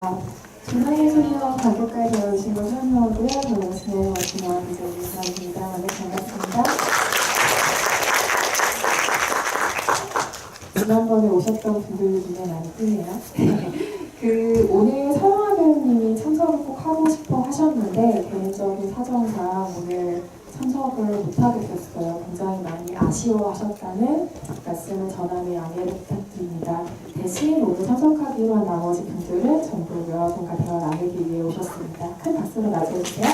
중앙의 소리와 관객까지 되어주신 걸 환영하고요. 저는 진행을 맡은 영화기자 이수아입니다. 네, 반갑습니다. 지난번에 오셨던 분들 중에 많이 뜨네요. 오늘 서영아 배우님이 참석을 꼭 하고 싶어 하셨는데 개인적인 사정상 오늘 참석을 못하게 됐어요. 굉장히 많이 아쉬워하셨다는 말씀을 전함에 양해를 부탁드립니다. 대신 오늘 참석하기로 한 나머지 분들은 전부 여러분과 대화 나누기 위해 오셨습니다. 큰 박수로 맞이해주세요.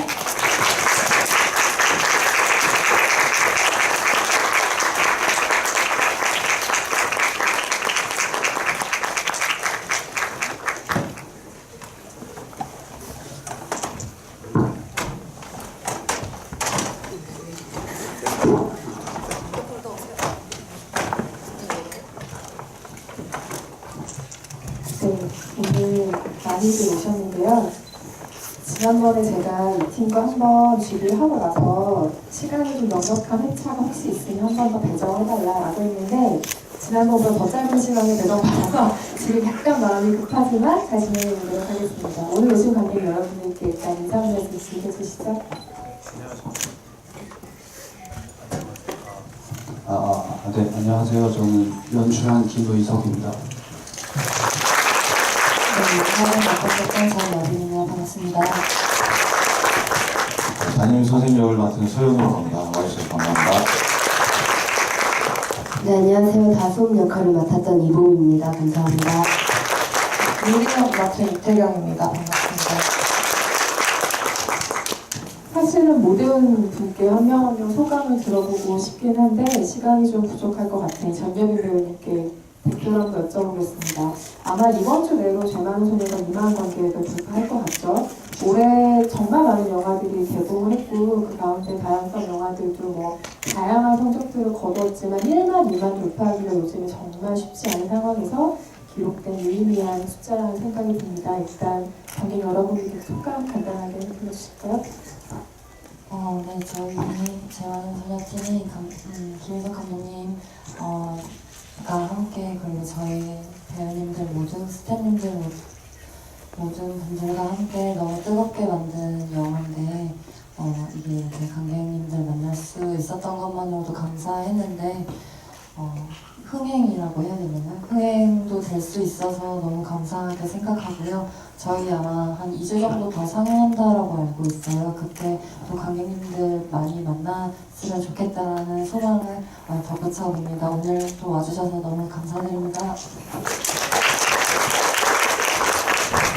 네, 오늘 많이들 오셨는데요. 지난번에 제가 이 팀과 한번 준비를 하고 나서 시간이 좀 넉넉한 회차가 혹시 있으면 한 번 더 배정해달라고 했는데 지난번보다 더 짧은 시간에 배정받아서 지금 약간 마음이 급하지만 잘 진행해보도록 하겠습니다. 오늘 오신 관객 여러분들께 일단 인사 말씀 해주시죠. 네, 안녕하세요. 저는 연출한 김의석입니다. 네, 맡았던 정여빈입니다. 반갑습니다. 담임 선생님 역을 맡은 서영우입니다. 와주셔서 감사합니다. 네, 안녕하세요. 다솜 역할을 맡았던 이봉입니다. 감사합니다. 유리역 맡은 이태경입니다. 반갑습니다. 사실은 모든 분께 한 명 한 명 소감을 들어보고 싶긴 한데 시간이 좀 부족할 것 같으니 전여빈 배우님께 대표로 한번 여쭤보겠습니다. 아마 이번 주 내로 죄많은 소녀가 이만한 관계에도 불과할 것 같죠? 올해 정말 많은 영화들이 개봉을 했고 그 가운데 다양성 영화들도 뭐 다양한 성적들을 거뒀지만 1만, 2만 돌파하기가 요즘에 정말 쉽지 않은 상황에서 기록된 유의미한 숫자라는 생각이 듭니다. 일단 관객 여러분들께 소감 간단하게 해주실까요? 네, 저희 재활은 소녀팀이 김희석 감독님 가 함께 그리고 저희 배우님들 모든 스태프님들 모든 분들과 함께 너무 뜨겁게 만든 영화인데 이게 이렇게 관객님들 만날 수 있었던 것만으로도 감사했는데 흥행이라고 해야 되나요? 흥행도 될 수 있어서 너무 감사하게 생각하고요. 저희 아마 한 2주 정도 더 상영한다라고 알고 있어요. 그때 또 관객님들 많이 만났으면 좋겠다라는 소망을 덧붙여봅니다. 오늘 또 와주셔서 너무 감사드립니다.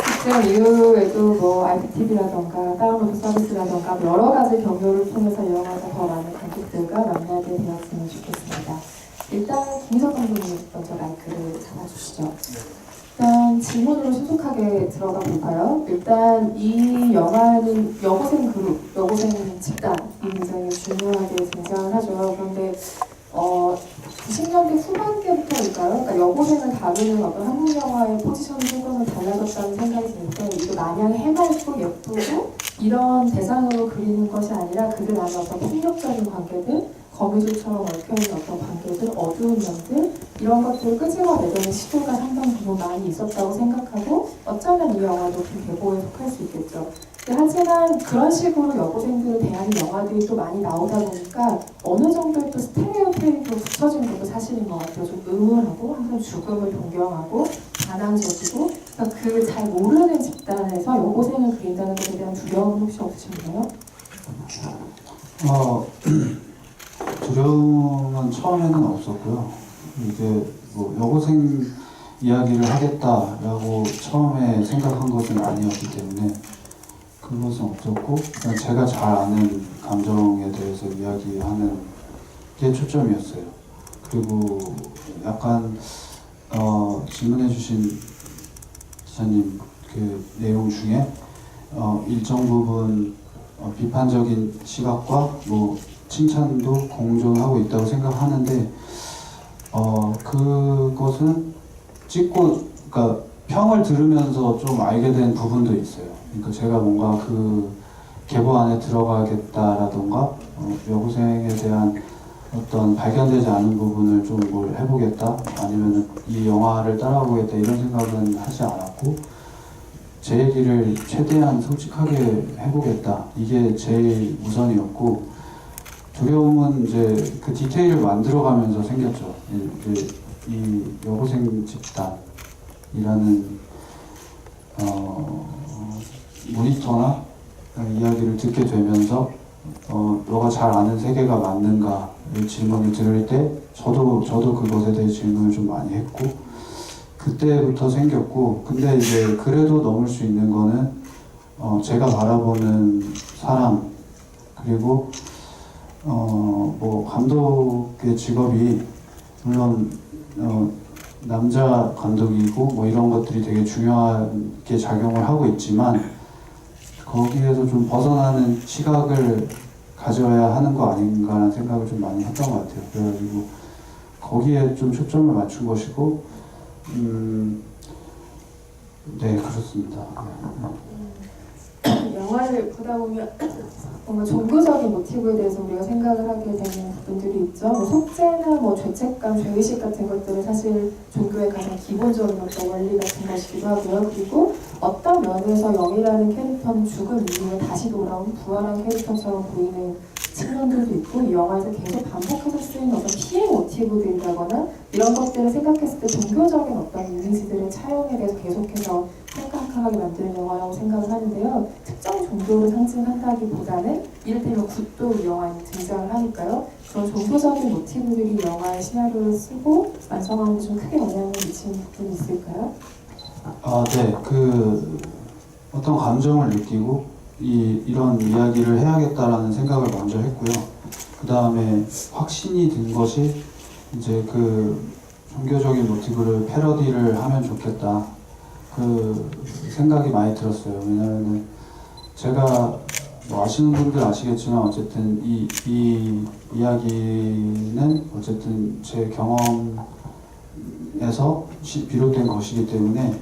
직전 이후에도 뭐 IPTV라던가 다운로드 서비스라던가 여러 가지 경로를 통해서 이 영화가 더 많은 관객들과 만나게 되었으면 좋겠습니다. 일단 김희석 감독님 먼저 마이크를 잡아주시죠. 일단 질문으로 신속하게 들어가 볼까요? 일단 이 영화는 여고생 그룹, 여고생 집단이 굉장히 중요하게 등장을 하죠. 그런데 90년대 후반기부터일까요? 그러니까 여고생을 다루는 어떤 한국 영화의 포지션이 조금은 달라졌다는 생각이 드는데 이게 마냥 해맑고 예쁘고 이런 대상으로 그리는 것이 아니라 그들 안에 어떤 폭력적인 관계들, 거미줄처럼 얽혀있는 어떤 관계들, 어두운 면들 이런 것들을 끄집어내려는 시도가 상당 부분 많이 있었다고 생각하고 어쩌면 이 영화도 그 계보에 속할 수 있겠죠. 하지만 그런 식으로 여고생들을 대하는 영화들이 또 많이 나오다 보니까 어느 정도의 또 스테레오타입으로 붙여진 것도 사실인 것 같아요. 좀 음울하고 항상 죽음을 동경하고 반항적이고 그러니까 그 잘 모르는 집단에서 여고생을 그린다는 것에 대한 두려움은 혹시 없으신가요? 두려움은 처음에는 없었고요. 이게 뭐 여고생 이야기를 하겠다라고 처음에 생각한 것은 아니었기 때문에 그것은 없었고 그냥 제가 잘 아는 감정에 대해서 이야기하는 게 초점이었어요. 그리고 약간 질문해주신 기자님 그 내용 중에 일정 부분 비판적인 시각과 뭐 칭찬도 공존하고 있다고 생각하는데 그것은 그러니까 평을 들으면서 좀 알게 된 부분도 있어요. 그러니까 제가 뭔가 그 계보 안에 들어가겠다라던가 여고생에 대한 어떤 발견되지 않은 부분을 좀 뭘 해보겠다 아니면 이 영화를 따라보겠다 이런 생각은 하지 않았고 제 얘기를 최대한 솔직하게 해보겠다. 이게 제일 우선이었고, 두려움은 이제 그 디테일을 만들어가면서 생겼죠. 이제 이 여고생 집단이라는 모니터나 이야기를 듣게 되면서 너가 잘 아는 세계가 맞는가 이 질문을 들을 때 저도 그것에 대해 질문을 좀 많이 했고 그때부터 생겼고 근데 이제 그래도 넘을 수 있는 거는 제가 바라보는 사람 그리고 뭐 감독의 직업이 물론 남자 감독이고 뭐 이런 것들이 되게 중요하게 작용을 하고 있지만 거기에서 좀 벗어나는 시각을 가져야 하는 거 아닌가라는 생각을 좀 많이 했던 것 같아요. 그래가지고 거기에 좀 초점을 맞춘 것이고 네 그렇습니다. 영화를 보다 보면 뭔가 종교적인 모티브에 대해서 우리가 생각을 하게 되는 부분들이 있죠. 뭐 속죄나 뭐 죄책감, 죄의식 같은 것들은 사실 종교의 가장 기본적인 어떤 원리 같은 것이기도 하고요. 그리고 어떤 면에서 영이라는 캐릭터는 죽음 이후에 다시 돌아온 부활한 캐릭터처럼 보이는 측면들도 있고 이 영화에서 계속 반복해서 쓰이는 어떤 피해 모티브들이라거나 이런 것들을 생각했을 때 종교적인 어떤 이미지들의 차용에 대해서 계속해서 생각하게 만드는 영화라고 생각을 하는데요. 특정 종교를 상징한다기보다는 이를테면 굿도 이 영화에 등장을 하니까요. 그런 종교적인 모티브들이 영화의 시나리오를 쓰고 완성하는 데 좀 크게 영향을 미치는 부분이 있을까요? 네. 그 어떤 감정을 느끼고 이런 이야기를 해야겠다라는 생각을 먼저 했고요. 그 다음에 확신이 든 것이 이제 그 종교적인 모티브를 패러디를 하면 좋겠다. 그 생각이 많이 들었어요. 왜냐하면 제가 뭐 아시는 분들 아시겠지만 어쨌든 이 이야기는 어쨌든 제 경험에서 비롯된 것이기 때문에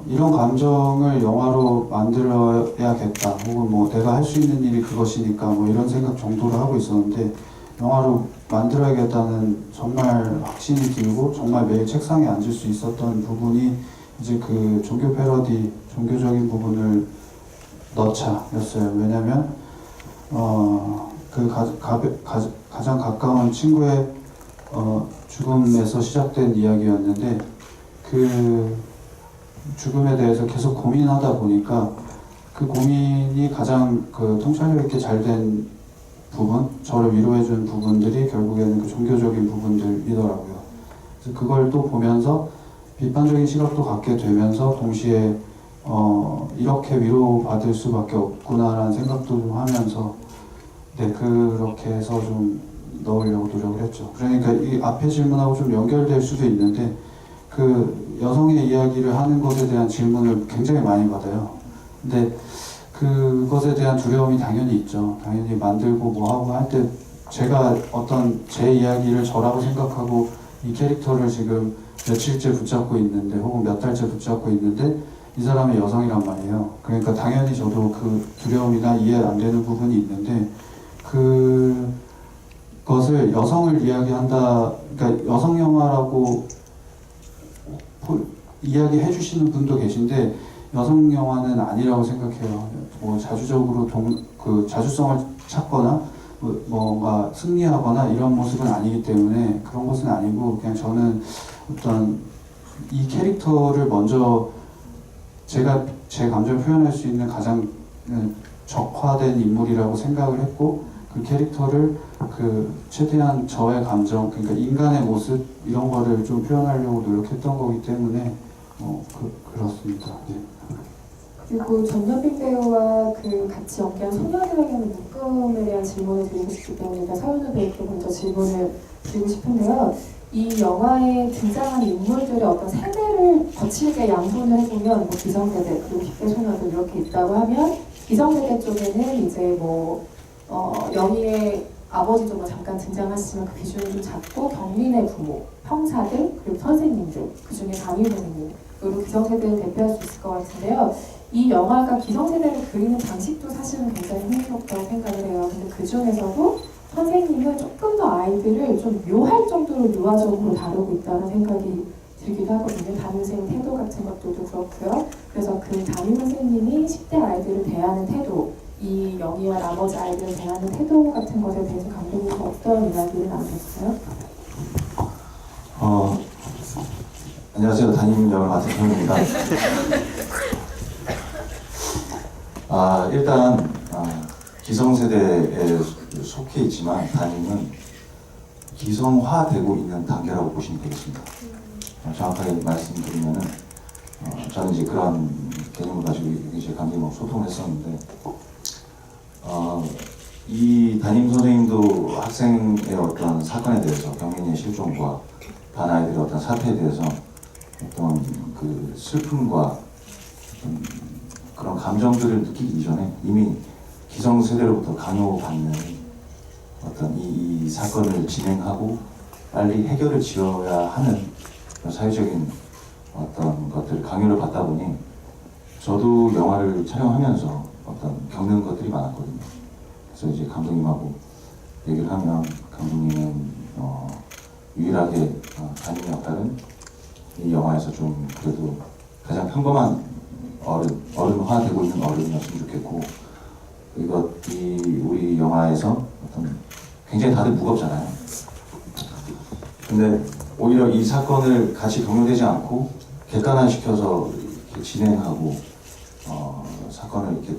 이런 감정을 영화로 만들어야겠다 혹은 뭐 내가 할 수 있는 일이 그것이니까 뭐 이런 생각 정도로 하고 있었는데 영화로 만들어야겠다는 정말 확신이 들고 정말 매일 책상에 앉을 수 있었던 부분이 이제 그 종교 패러디, 종교적인 부분을 넣자였어요. 왜냐면 그 가장 가까운 친구의 죽음에서 시작된 이야기였는데 그 죽음에 대해서 계속 고민하다 보니까 그 고민이 가장 그 통찰력 있게 잘 된 부분, 저를 위로해준 부분들이 결국에는 그 종교적인 부분들이더라고요. 그래서 그걸 또 보면서 비판적인 시각도 갖게 되면서 동시에 이렇게 위로받을 수밖에 없구나라는 생각도 좀 하면서 네 그렇게 해서 좀 넣으려고 노력을 했죠. 그러니까 이 앞에 질문하고 좀 연결될 수도 있는데 그 여성의 이야기를 하는 것에 대한 질문을 굉장히 많이 받아요. 근데 그것에 대한 두려움이 당연히 있죠. 당연히 만들고 뭐 하고 할 때 제가 어떤 제 이야기를 저라고 생각하고 이 캐릭터를 지금 며칠째 붙잡고 있는데 혹은 몇 달째 붙잡고 있는데 이 사람이 여성이란 말이에요. 그러니까 당연히 저도 그 두려움이나 이해 안 되는 부분이 있는데 그것을 여성을 이야기한다, 그러니까 여성 영화라고 이야기해 주시는 분도 계신데 여성 영화는 아니라고 생각해요. 뭐 자주적으로 그 자주성을 찾거나 뭔가 승리하거나 이런 모습은 아니기 때문에 그런 것은 아니고 그냥 저는 어떤 이 캐릭터를 먼저 제가 제 감정을 표현할 수 있는 가장 적화된 인물이라고 생각을 했고 그 캐릭터를 그 최대한 저의 감정, 그러니까 인간의 모습 이런 거를 좀 표현하려고 노력했던 거기 때문에 그렇습니다. 네. 그리고 전현빈 배우와 그 같이 연기한 소녀들에게는 묶음에 대한 질문을 드리고 싶기 때문에 서현우 배우께 먼저 질문을 드리고 싶은데요. 이 영화에 등장하는 인물들의 어떤 세대를 거칠게 양분을 해보면 뭐 기성세대 그리고 10대 소녀들 이렇게 있다고 하면 기성세대 쪽에는 이제 뭐 영희의 아버지도 뭐 잠깐 등장하시지만 그 비중이 좀 작고 경민의 부모, 형사들 그리고 선생님들 그중에 강유 선생님 그리고 기성세대를 대표할 수 있을 것 같은데요. 이 영화가 기성세대를 그리는 방식도 사실은 굉장히 흥미롭다고 생각을 해요. 근데 그 중에서도 선생님은 조금 더 아이들을 좀 묘할 정도로 유아적으로 다루고 있다는 생각이 들기도 하거든요. 담임선생님 태도 같은 것들도 그렇고요. 그래서 그 담임 선생님이 10대 아이들을 대하는 태도, 이 영희와 나머지 아이들을 대하는 태도 같은 것에 대해서 감독님 어떤 이야기를 나누셨어요? 안녕하세요. 담임 역을 맡은 현우입니다. 일단 기성세대에 속해 있지만 담임은 기성화되고 있는 단계라고 보시면 되겠습니다. 정확하게 말씀드리면은 저는 이제 그런 개념을 가지고 이제 감독님하고 소통을 했었는데 이 담임 선생님도 학생의 어떤 사건에 대해서 경민이의 실종과 반 아이들의 어떤 사태에 대해서 어떤 그 슬픔과 그런 감정들을 느끼기 이전에 이미 기성세대로부터 강요받는 어떤 이 사건을 진행하고 빨리 해결을 지어야 하는 그런 사회적인 어떤 것들을 강요를 받다 보니 저도 영화를 촬영하면서 어떤 겪는 것들이 많았거든요. 그래서 이제 감독님하고 얘기를 하면 감독님은 유일하게 담임 역할은 이 영화에서 좀 그래도 가장 평범한 어른화되고 있는 어른이었으면 좋겠고 이것이 우리 영화에서 어떤 굉장히 다들 무겁잖아요. 근데 오히려 이 사건을 같이 경유되지 않고 객관화시켜서 이렇게 진행하고 사건을 이렇게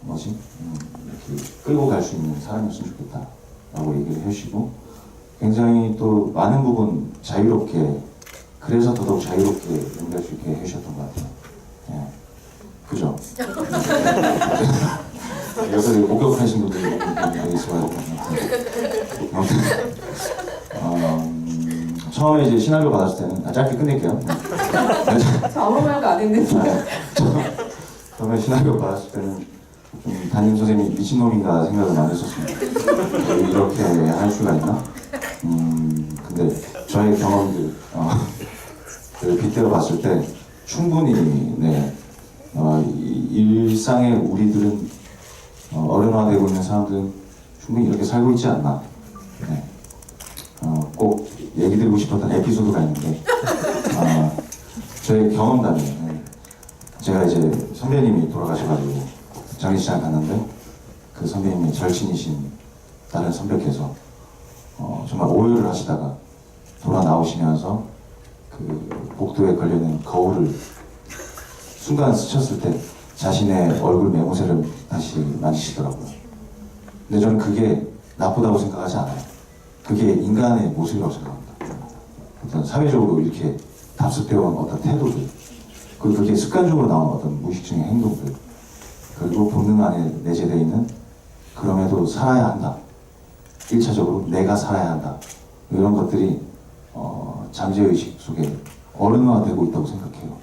이렇게 끌고 갈 수 있는 사람이었으면 좋겠다라고 얘기를 해주시고 굉장히 또 많은 부분 자유롭게 그래서 더더욱 자유롭게 연기할 수 있게 해주셨던 것 같아요. 예. 그죠? 여기서 목격하신 분들이 있어요. 처음에 이제 시나리오 받았을 때는 짧게 끝낼게요. 저 아무 말도 안 했는데. 처음에 시나리오 받았을 때는 좀 담임 선생님이 미친놈인가 생각을 많이 했었습니다. 이렇게 할 수가 있나? 근데 저의 경험들 빗대어 봤을 때 충분히 일상의 우리들은 어른화되고 있는 사람들은 충분히 이렇게 살고 있지 않나. 네. 꼭 얘기 드리고 싶었던 에피소드가 있는데 저의 경험담이에요. 네. 제가 이제 선배님이 돌아가셔가지고 장례식장 갔는데 그 선배님이 절친이신 다른 선배께서 정말 오열을 하시다가 돌아 나오시면서 그 복도에 걸려있는 거울을 순간 스쳤을 때 자신의 얼굴 매무새를 다시 만지시더라고요. 근데 저는 그게 나쁘다고 생각하지 않아요. 그게 인간의 모습이라고 생각합니다. 어떤 사회적으로 이렇게 답습되어온 어떤 태도들, 그리고 그게 습관적으로 나온 어떤 무의식적인 행동들, 그리고 본능 안에 내재되어 있는 그럼에도 살아야 한다. 1차적으로 내가 살아야 한다. 이런 것들이 잠재의식 속에 어른화되고 있다고 생각해요.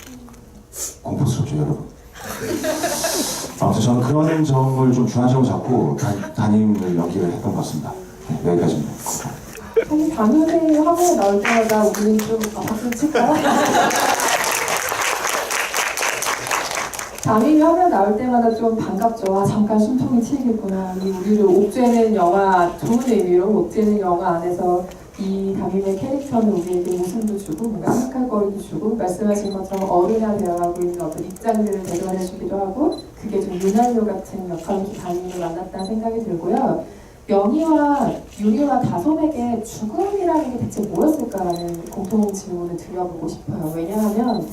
공포스럽죠, 여러분. 아무튼 저는 그런 점을 좀 중앙적으로 잡고 담임을 연기를 했던 것 같습니다. 네, 여기까지입니다. 사실 담임선생님이 화면에 나올 때마다 우리는 좀 박수 칠까요? 담임이 화면 나올 때마다 좀 반갑죠. 아, 잠깐 숨통이 트이겠구나. 우리를 옥죄는 영화, 좋은 의미로 옥죄는 영화 안에서 이 담임의 캐릭터는 우리에게 웃음도 주고 뭔가 헷갈거리도 주고 말씀하신 것처럼 어른화 되어가고 있는 어떤 입장들을 대변해주기도 하고 그게 좀 윤활유 같은 역할로 담임을 만났다는 생각이 들고요. 영희와 유리와 다솜에게 죽음이라는 게 대체 뭐였을까라는 공통 질문을 드려보고 싶어요. 왜냐하면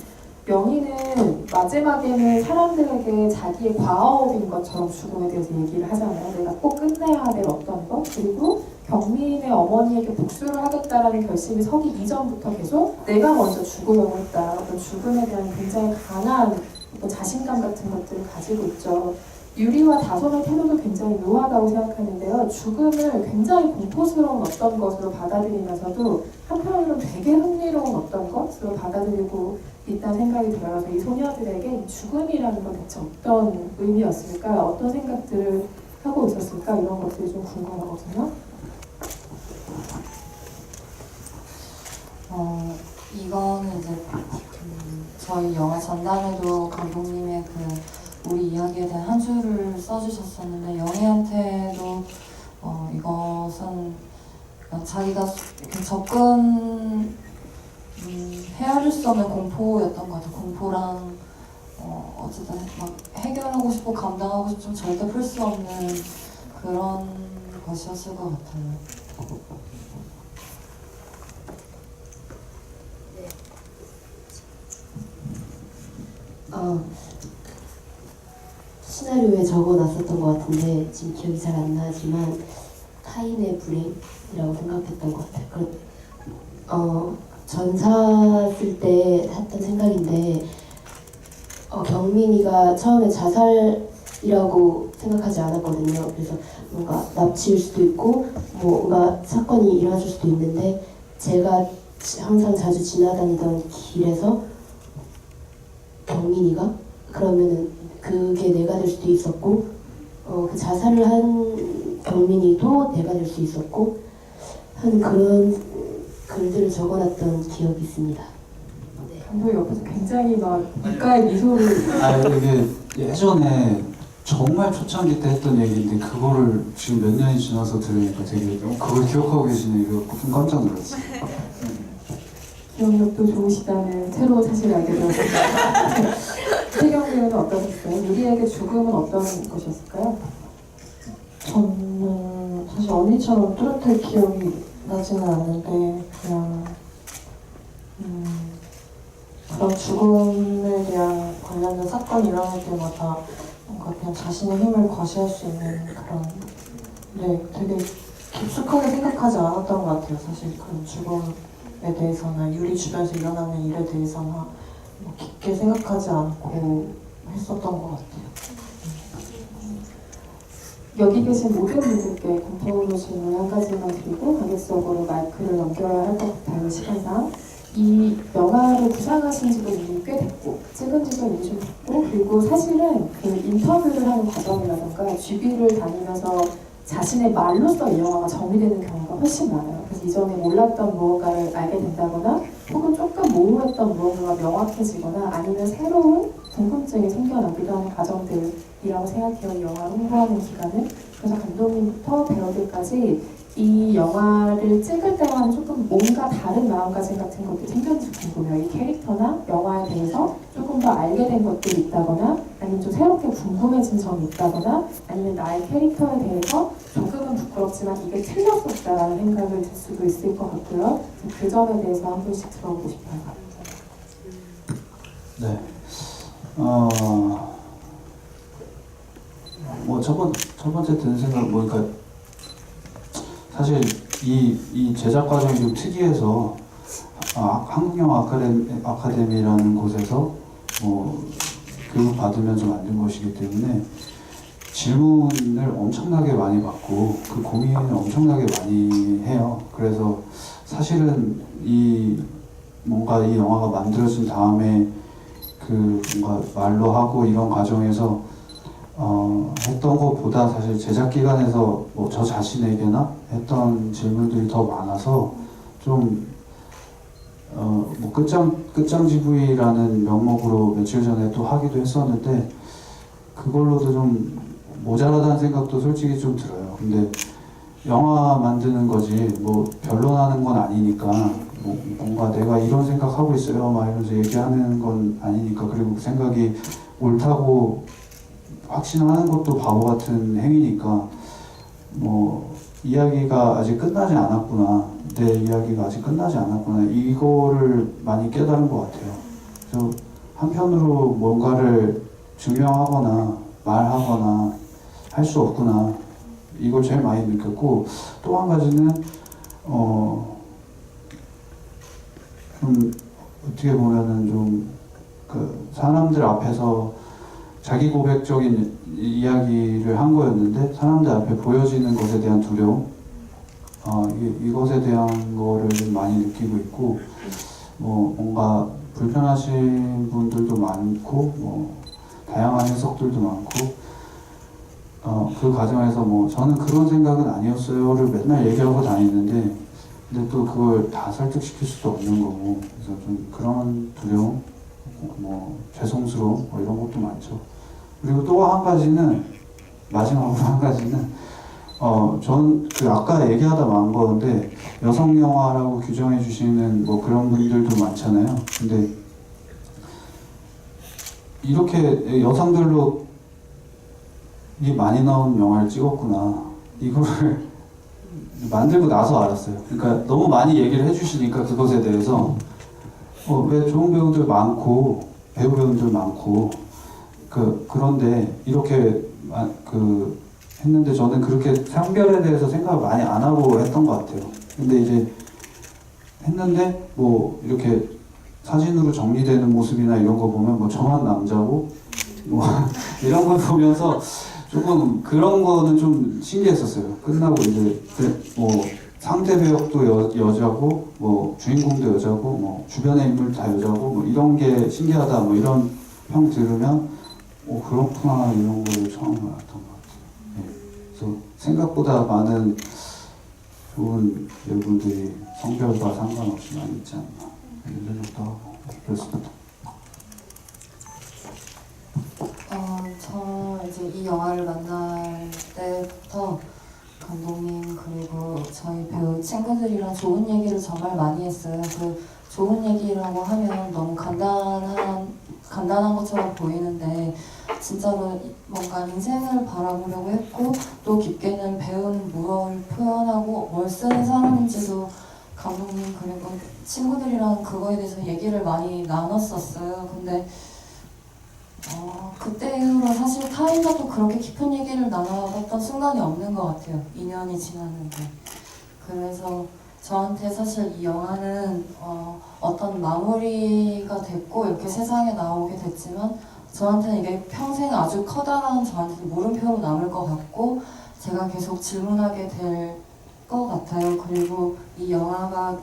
영희는 마지막에는 사람들에게 자기의 과업인 것처럼 죽음에 대해서 얘기를 하잖아요. 내가 꼭 끝내야 될 어떤 것. 그리고 경민의 어머니에게 복수를 하겠다라는 결심이 서기 이전부터 계속 내가 먼저 죽으려고 했다. 어떤 죽음에 대한 굉장히 강한 어떤 자신감 같은 것들을 가지고 있죠. 유리와 다솜의 태도도 굉장히 묘하다고 생각하는데요. 죽음을 굉장히 공포스러운 어떤 것으로 받아들이면서도 한편으로는 되게 흥미로운 어떤 것으로 받아들이고 있다는 생각이 들어요. 그래서 이 소녀들에게 이 죽음이라는 건 대체 어떤 의미였을까? 어떤 생각들을 하고 있었을까? 이런 것들이 좀 궁금하거든요. 이거는 이제 저희 영화 전담에도 감독님의 우리 이야기에 대한 한 줄을 써주셨었는데 영희한테도 이것은 자기가 이렇게 접근 헤아릴 수 없는 공포였던 것 같아요. 공포랑 어쨌든 막 해결하고 싶고 감당하고 싶지만 절대 풀 수 없는 그런 것이었을 것 같아요. 시나리오에 적어놨었던 것 같은데 지금 기억이 잘 안 나지만 타인의 불행이라고 생각했던 것 같아요. 전사 쓸 때 했던 생각인데 경민이가 처음에 자살이라고 생각하지 않았거든요. 그래서 뭔가 납치일 수도 있고 뭔가 사건이 일어날 수도 있는데 제가 항상 자주 지나다니던 길에서 경민이가 그러면은 그게 내가 될 수도 있었고 그 자살을 한 경민이도 내가 될 수 있었고 하는 그런 글들을 적어놨던 기억이 있습니다. 네. 감독이 옆에서 굉장히 막 입가에 미소를 아 이게 예전에 정말 초창기 때 했던 얘기인데 그거를 지금 몇 년이 지나서 들으니까 되게 그걸 기억하고 계시네. 이거 좀 깜짝 놀랐어요. 기억력도 좋으시다는 새로운 사실을 알게 되었습니다. 태경 배우는 어떠셨어요? 유리에게 죽음은 어떤 것이었을까요? 저는 사실 언니처럼 뚜렷한 기억이 나지는 않는데 그냥 그런 죽음에 대한 관련된 사건이 일어날 때마다 뭔가 그냥 자신의 힘을 과시할 수 있는 그런 되게 깊숙하게 생각하지 않았던 것 같아요. 사실 그런 죽음에 대해서나 유리 주변에서 일어나는 일에 대해서나 뭐 깊게 생각하지 않고 했었던 것 같아요. 여기 계신 모든 분들께 공통으로 질문 한 가지만 드리고 관객석으로 마이크를 넘겨야 할 것 같아요. 시간상. 이 영화를 구상하신 지도 이미 꽤 됐고 찍은 지도 이미 좀 됐고 그리고 사실은 그 인터뷰를 하는 과정이라던가 GB를 다니면서 자신의 말로써 이 영화가 정리되는 경우가 훨씬 많아요. 그래서 이전에 몰랐던 무언가를 알게 된다거나 혹은 조금 모호했던 무언가가 명확해지거나 아니면 새로운 궁금증이 생겨나기도 하는 과정들이라고 생각해요. 이 영화를 홍보하는 기간은. 그래서 감독님부터 배우들까지 이 영화를 찍을 때와는 조금 뭔가 다른 마음가짐 같은 것도 생겼는지 궁금해요. 이 캐릭터나 영화에 대해서 조금 더 알게 된 것들이 있다거나 아니면 좀 새롭게 궁금해진 점이 있다거나 아니면 나의 캐릭터에 대해서 조금은 부끄럽지만 이게 틀렸었다라는 생각을 들 수도 있을 것 같고요. 그 점에 대해서 한 분씩 들어보고 싶어요. 네. 뭐 첫 번째 드는 생각 그러니까 사실 이 제작 과정이 좀 특이해서 한국영화 아카데미라는 곳에서 뭐 교육 받으면서 만든 것이기 때문에 질문을 엄청나게 많이 받고 그 고민을 엄청나게 많이 해요. 그래서 사실은 뭔가 이 영화가 만들어진 다음에 그 뭔가 말로 하고 이런 과정에서 했던 것보다 사실 제작 기간에서 뭐 저 자신에게나 했던 질문들이 더 많아서 좀 뭐 끝장지부이라는 명목으로 며칠 전에 또 하기도 했었는데 그걸로도 좀 모자라다는 생각도 솔직히 좀 들어요. 근데 영화 만드는 거지 뭐 변론하는 건 아니니까 뭐 뭔가 내가 이런 생각하고 있어요 막 이러면서 얘기하는 건 아니니까 그리고 그 생각이 옳다고 확신하는 것도 바보 같은 행위니까 뭐 이야기가 아직 끝나지 않았구나 내 이야기가 아직 끝나지 않았구나 이거를 많이 깨달은 것 같아요. 그래서 한편으로 뭔가를 증명하거나 말하거나 할 수 없구나 이걸 제일 많이 느꼈고 또 한 가지는 좀 어떻게 보면은 좀 그 사람들 앞에서 자기 고백적인 이야기를 한 거였는데 사람들 앞에 보여지는 것에 대한 두려움 이것에 대한 거를 좀 많이 느끼고 있고 뭐 뭔가 불편하신 분들도 많고 뭐 다양한 해석들도 많고 그 과정에서 뭐 저는 그런 생각은 아니었어요를 맨날 얘기하고 다니는데 근데 또 그걸 다 설득시킬 수도 없는 거고 그래서 좀 그런 두려움 뭐 죄송스러움 뭐 이런 것도 많죠. 그리고 또 한 가지는 마지막으로 한 가지는 전 그 아까 얘기하다 만 건데 여성 영화라고 규정해 주시는 뭐 그런 분들도 많잖아요. 근데 이렇게 여성들로 이 많이 나온 영화를 찍었구나. 이거를 만들고 나서 알았어요. 그러니까 너무 많이 얘기를 해주시니까 그것에 대해서 왜 좋은 배우들 많고 배우들 많고 그런데 이렇게 했는데 저는 그렇게 성별에 대해서 생각을 많이 안 하고 했던 것 같아요. 근데 이제 했는데 뭐 이렇게 사진으로 정리되는 모습이나 이런 거 보면 뭐 저만 남자고 뭐 이런 걸 보면서 조금 그런 거는 좀 신기했었어요. 끝나고 이제 뭐 상대 배역도 여자고 뭐 주인공도 여자고 뭐 주변의 인물 다 여자고 뭐 이런 게 신기하다 뭐 이런 평 들으면 그렇구나 이런 걸 처음 알았던 것 같아요. 네. 그래서 생각보다 많은 좋은 배우분들이 성별과 상관없이 많이 있지 않나 이런 생각도 하고 그렇습니다. 저 이제 이 영화를 만날 때부터 감독님 그리고 저희 배우 친구들이랑 좋은 얘기를 정말 많이 했어요. 그 좋은 얘기라고 하면 너무 간단한 것처럼 보이는데 진짜로 뭔가 인생을 바라보려고 했고 또 깊게는 배운 무엇을 표현하고 뭘 쓰는 사람인지도 감독님 그리고 친구들이랑 그거에 대해서 얘기를 많이 나눴었어요. 근데 그때 이후로 사실 타인과 또 그렇게 깊은 얘기를 나눠봤던 순간이 없는 것 같아요. 2년이 지났는데. 그래서 저한테 사실 이 영화는 어떤 마무리가 됐고 이렇게 세상에 나오게 됐지만 저한테는 이게 평생 아주 커다란 저한테 물음표로 남을 것 같고 제가 계속 질문하게 될 것 같아요. 그리고 이 영화가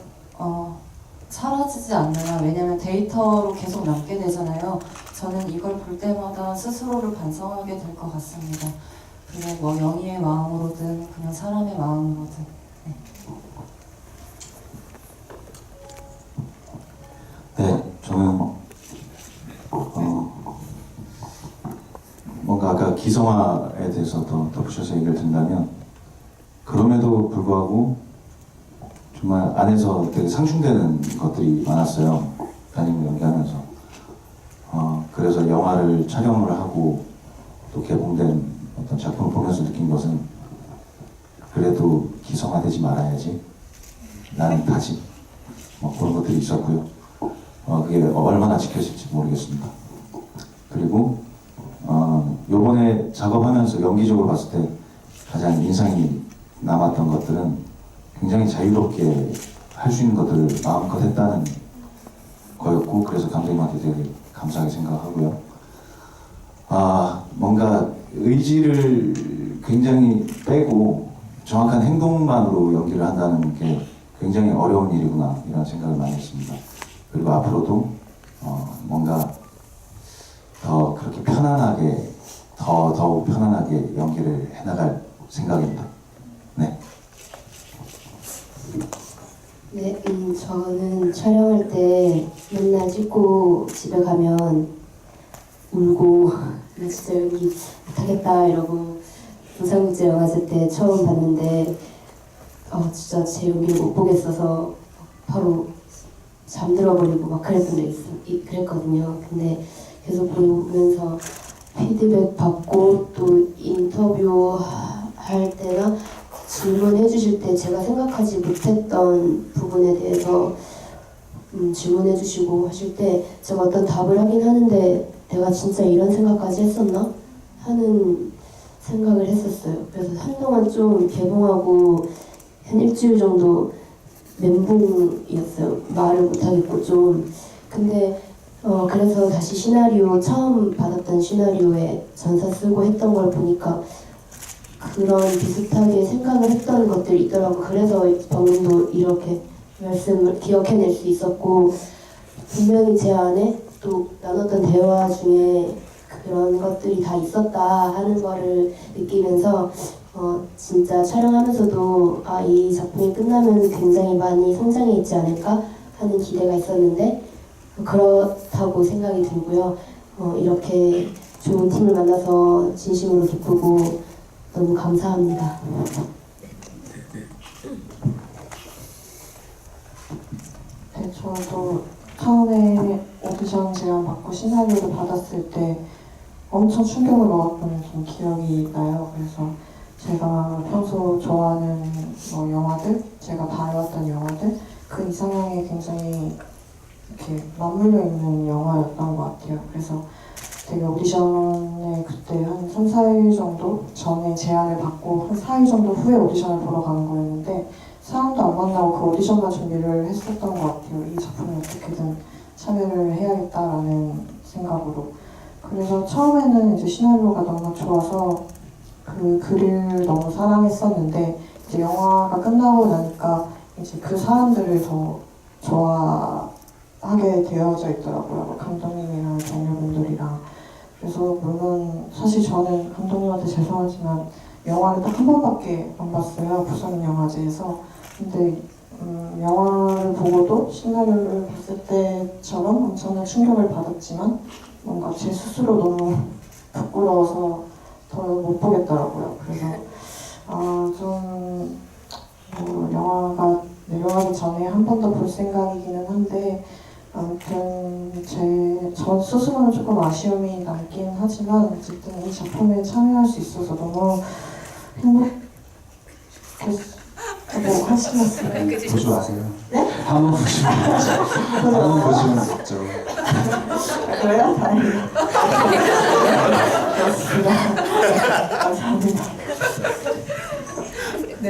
사라지지 않느냐. 왜냐면 데이터로 계속 남게 되잖아요. 저는 이걸 볼 때마다 스스로를 반성하게 될 것 같습니다. 그냥 뭐 영희의 마음으로든 그냥 사람의 마음으로든. 네, 저는 뭔가 아까 기성화에 대해서 더 덧붙여서 얘기를 든다면 그럼에도 불구하고 정말 안에서 되게 상충되는 것들이 많았어요. 담임 연기하면서. 그래서 영화를 촬영을 하고 또 개봉된 어떤 작품을 보면서 느낀 것은 그래도 기성화되지 말아야지 라는 다짐 뭐 그런 것들이 있었고요. 그게 얼마나 지켜질지 모르겠습니다. 그리고 요번에 작업하면서 연기적으로 봤을 때 가장 인상이 남았던 것들은 굉장히 자유롭게 할 수 있는 것들을 마음껏 했다는 거였고 그래서 감독님한테 되게 감사하게 생각하고요. 뭔가 의지를 굉장히 빼고 정확한 행동만으로 연기를 한다는 게 굉장히 어려운 일이구나 이런 생각을 많이 했습니다. 그리고 앞으로도 뭔가 더 그렇게 편안하게 더욱 편안하게 연기를 해나갈 생각입니다. 네. 네, 저는 촬영할 때 맨날 찍고 집에 가면 울고 나 진짜 연기 못하겠다 이러고 부산국제 영화제 때 처음 봤는데 진짜 제 연기를 못 보겠어서 바로 잠들어버리고 막 그랬던 적이 그랬거든요. 근데 계속 보면서 피드백 받고 또 인터뷰 할 때나 질문해 주실 때 제가 생각하지 못했던 부분에 대해서 질문해 주시고 하실 때 제가 어떤 답을 하긴 하는데 내가 진짜 이런 생각까지 했었나? 하는 생각을 했었어요. 그래서 한동안 좀 개봉하고 한 일주일 정도 멘붕이었어요. 말을 못하겠고 좀. 근데 그래서 다시 처음 받았던 시나리오에 전사 쓰고 했던 걸 보니까 그런 비슷하게 생각을 했던 것들이 있더라고. 그래서 본인도 이렇게 말씀을 기억해낼 수 있었고 분명히 제 안에 또 나눴던 대화 중에 그런 것들이 다 있었다 하는 거를 느끼면서 진짜 촬영하면서도 이 작품이 끝나면 굉장히 많이 성장해 있지 않을까 하는 기대가 있었는데 그렇다고 생각이 들고요. 이렇게 좋은 팀을 만나서 진심으로 기쁘고 너무 감사합니다. 네, 저도 처음에 오디션 제안 받고 시나리오를 받았을 때 엄청 충격을 먹었던 좀 기억이 나요. 그래서 제가 평소 좋아하는 영화들, 제가 봐왔던 영화들, 그 이상형에 굉장히 이렇게 맞물려 있는 영화였던 것 같아요. 그래서 되게 오디션에 그때 한 3, 4일 정도 전에 제안을 받고 한 4일 정도 후에 오디션을 보러 가는 거였는데 사람도 안 만나고 그 오디션만 준비를 했었던 것 같아요. 이 작품에 어떻게든 참여를 해야겠다라는 생각으로. 그래서 처음에는 이제 시나리오가 너무 좋아서 그 글을 너무 사랑했었는데 이제 영화가 끝나고 나니까 이제 그 사람들을 더 좋아하게 되어져 있더라고요. 감독님이랑 동료분들이랑. 그래서 물론 사실 저는 감독님한테 죄송하지만 영화를 딱 한 번밖에 안 봤어요. 부산 영화제에서. 근데 영화를 보고도 시나리오를 봤을 때처럼 엄청난 충격을 받았지만 뭔가 제 스스로 너무 부끄러워서 더 못 보겠더라고요. 그래서 좀 영화가 내려가기 전에 한 번 더 볼 생각이기는 한데 아무튼 저 스스로는 조금 아쉬움이 남긴 하지만 어쨌든 이 작품에 참여할 수 있어서 너무 뭐 하시겠어요? 보지 마세요. 네? 한번 보시면 한번 보시면 됐죠. 그래요? 다행이에요. 그렇습니다. 감사합니다. 네,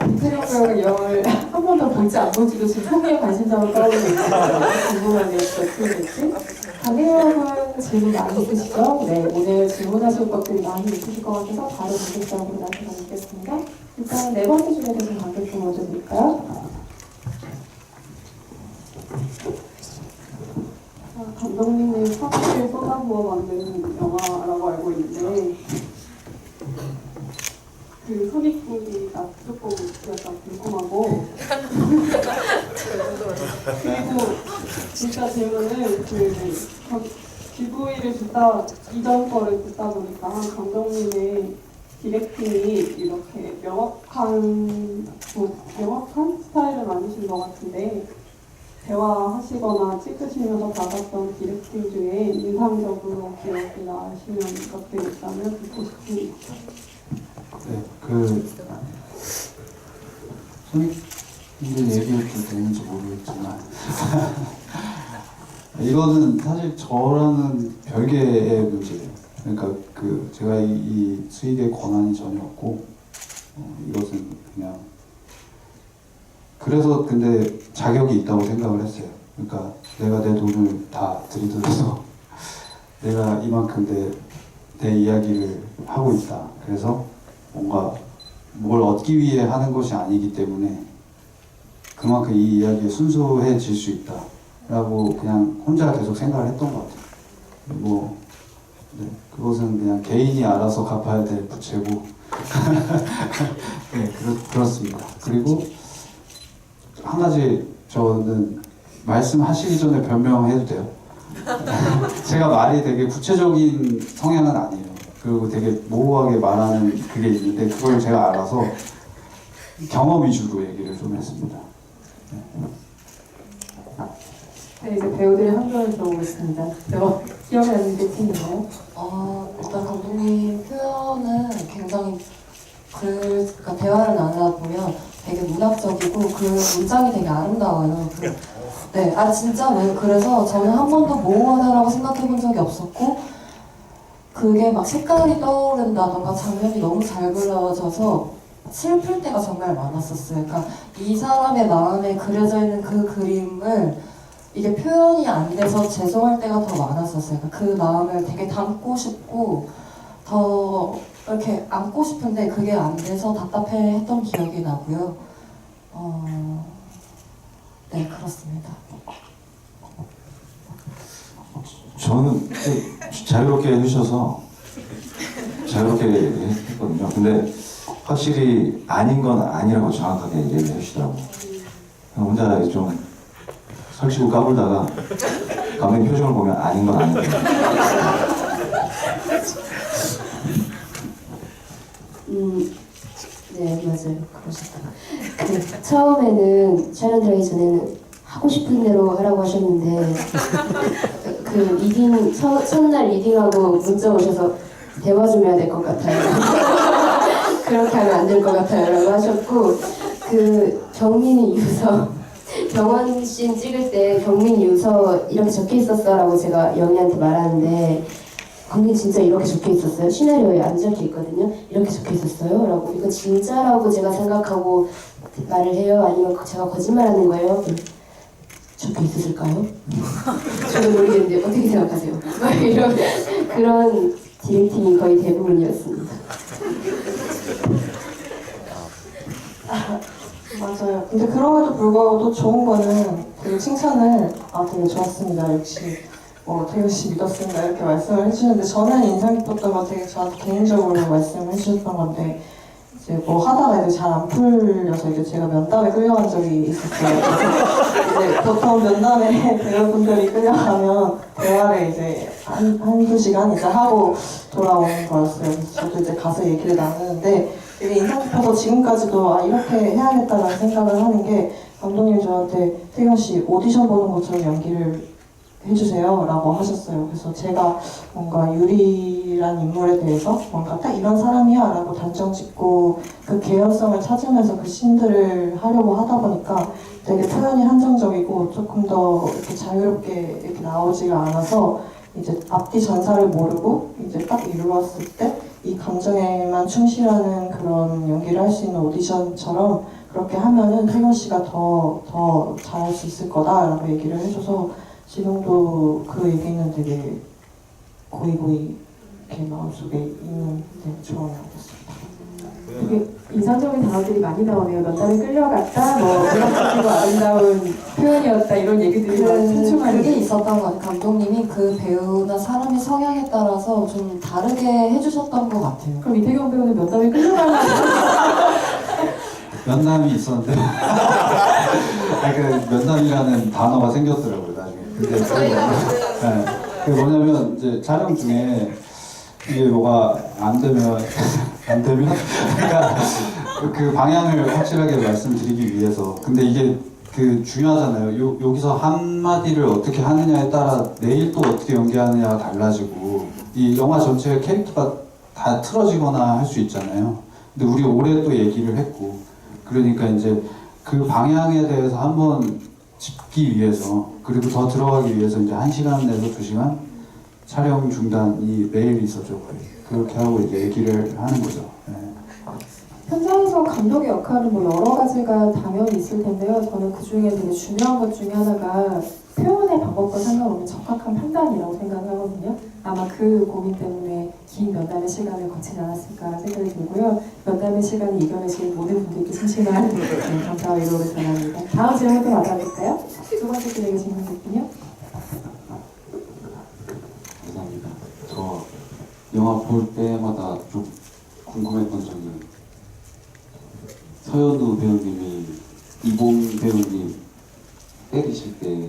이태영 배우가 이 영화를 한 번도 볼지 안 볼지도 지금 소비에 관심사가 떨어지고 있어요. 궁금하게 어떻게 될지. 강혜영은 질문 많이 있으시죠? 네, 오늘 질문하실 것들이 많이 있으실 것 같아서 바로 관객석으로 나타나겠습니다. 일단 네 번째 줄에 대해서 관객석 먼저 볼까요? 감독님의 사실을 쏟아부어 만든 영화라고 알고 있는데 그 손익분기가 조금 약간 궁금하고 그리고 진짜 질문은 GV를 듣다 이전 거를 듣다 보니까 감독님의 디렉팅이 이렇게 명확한 스타일은 아니신 것 같은데 대화하시거나 찍으시면서 받았던 디렉팅 중에 인상적으로 기억이 나시는 것들이 있다면 듣고 싶습니다. 네, 손익분들 얘기해도 되는지 모르겠지만 이거는 사실 저랑은 별개의 문제예요. 그러니까 제가 이 수익의 권한이 전혀 없고 이것은 그냥 그래서 근데 자격이 있다고 생각을 했어요. 그러니까 내가 내 돈을 다 들이들어서 내가 이만큼 내 이야기를 하고 있다. 그래서 뭔가 뭘 얻기 위해 하는 것이 아니기 때문에 그만큼 이 이야기에 순수해질 수 있다 라고 그냥 혼자 계속 생각을 했던 것 같아요. 그리고 네, 그것은 그냥 개인이 알아서 갚아야 될 부채고 네, 그렇습니다. 그리고 한 가지 저는 말씀하시기 전에 변명해도 돼요? 제가 말이 되게 구체적인 성향은 아니에요. 그리고 되게 모호하게 말하는 그게 있는데 그걸 제가 알아서 경험 위주로 얘기를 좀 했습니다. 네, 이제 배우들의 한편을 들어보겠습니다. 기억에 남는 게 있나요? 일단 감독님 표현은 굉장히 그러니까 대화를 나누다 보면 되게 문학적이고 그 문장이 되게 아름다워요. 네, 진짜 왜 그래서 저는 한 번도 모호하다라고 생각해 본 적이 없었고 그게 막 색깔이 떠오른다던가 장면이 너무 잘 그려져서 슬플 때가 정말 많았었어요. 그러니까 이 사람의 마음에 그려져 있는 그 그림을 이게 표현이 안 돼서 죄송할 때가 더 많았었어요. 그러니까 그 마음을 되게 담고 싶고 더 이렇게 안고 싶은데 그게 안 돼서 답답해했던 기억이 나고요. 네, 그렇습니다. 저는 자유롭게 해주셔서 자유롭게 했거든요. 근데 확실히 아닌 건 아니라고 정확하게 얘기를 해주시더라고요. 혼자 좀 설치고 까불다가 감독님 표정을 보면 아닌 건 아닌데. 네, 맞아요. 그러셨다. 처음에는 촬영 들어가기 전에는 하고 싶은 대로 하라고 하셨는데 그 리딩 첫날 리딩하고 문자 오셔서 대화 좀 해야 될 것 같아요. 그렇게 하면 안 될 것 같아요라고 하셨고 그 경민 유서 병원 씬 찍을 때 경민 유서 이렇게 적혀 있었어라고 제가 영희한테 말하는데 경민 진짜 이렇게 적혀 있었어요? 시나리오에 안 적혀 있거든요. 이렇게 적혀 있었어요? 라고 이거 진짜라고 제가 생각하고 말을 해요? 아니면 제가 거짓말하는 거예요? 적혀 있었을까요? 저는 모르겠는데 어떻게 생각하세요? 이런 그런 디렉팅이 거의 대부분이었습니다. 맞아요. 근데 그럼에도 불구하고 또 좋은 거는 되게 칭찬을 되게 좋았습니다. 역시 태교 씨 믿었습니다. 이렇게 말씀을 해주는데 저는 인상 깊었던 건 되게 저한테 개인적으로 말씀을 해주셨던 건데 이제 뭐 하다가 이제 잘 안 풀려서 이제 제가 면담에 끌려간 적이 있었어요. 그래서 이제 보통 면담에 배우분들이 끌려가면 대화를 이제 한두 시간 이제 하고 돌아오는 거였어요. 그래서 저도 이제 가서 얘기를 나누는데 되게 인상 깊어서 지금까지도 이렇게 해야겠다라는 생각을 하는 게 감독님 저한테 태경 씨 오디션 보는 것처럼 연기를 해주세요 라고 하셨어요. 그래서 제가 뭔가 유리란 인물에 대해서 뭔가 딱 이런 사람이야 라고 단정 짓고 그 개연성을 찾으면서 그 씬들을 하려고 하다 보니까 되게 표현이 한정적이고 조금 더 이렇게 자유롭게 이렇게 나오지가 않아서 이제 앞뒤 전사를 모르고 이제 딱 이루었을 때 이 감정에만 충실하는 그런 연기를 할 수 있는 오디션처럼 그렇게 하면은 태경 씨가 더 잘할 수 있을 거다라고 얘기를 해줘서 지금도 그 얘기는 되게 고이고이 이렇게 마음속에 있는 조언이 되었습니다. 되게 인상적인 단어들이 많이 나오네요. 면담에 끌려갔다, 그리고 아름다운 표현이었다 이런 얘기들이 촘촘하게 그게 있었던 것 같아요. 감독님이 그 배우나 사람의 성향에 따라서 좀 다르게 해주셨던 것 같아요. 그럼 이태경 배우는 면담에 끌려가는 면담이 있었는데 그 면담이라는 단어가 생겼더라고요 나중에. 근데 그게 뭐냐면 이제 촬영 중에 이게 뭐가 안 되면 그러니까 그 방향을 확실하게 말씀드리기 위해서. 근데 이게 그 중요하잖아요. 여기서 한마디를 어떻게 하느냐에 따라 내일 또 어떻게 연기하느냐가 달라지고 이 영화 전체의 캐릭터가 다 틀어지거나 할 수 있잖아요. 근데 우리 올해 또 얘기를 했고 그러니까 이제 그 방향에 대해서 한번 짚기 위해서 그리고 더 들어가기 위해서 이제 1시간에서 2시간 촬영 중단이 매일 있었죠. 그렇게 하고 이제 얘기를 하는 거죠. 네. 현장에서 감독의 역할은 여러 가지가 당연히 있을 텐데요. 저는 그 중에 되게 중요한 것 중에 하나가 표현의 방법과 상관없는 적합한 판단이라고 생각을 하거든요. 아마 그 고민 때문에 긴 면담의 시간을 거치지 않았을까 생각이 들고요. 면담의 시간을 이겨내신 모든 분들께 심심한 감사와 위로를 전합니다. 다음 질문도 받아볼까요? 두 번째 분에게 질문 드릴게요. 감사합니다. 저 영화 볼 때마다 좀 궁금했던 점이 서현우 배우님이 이봉 배우님 때리실 때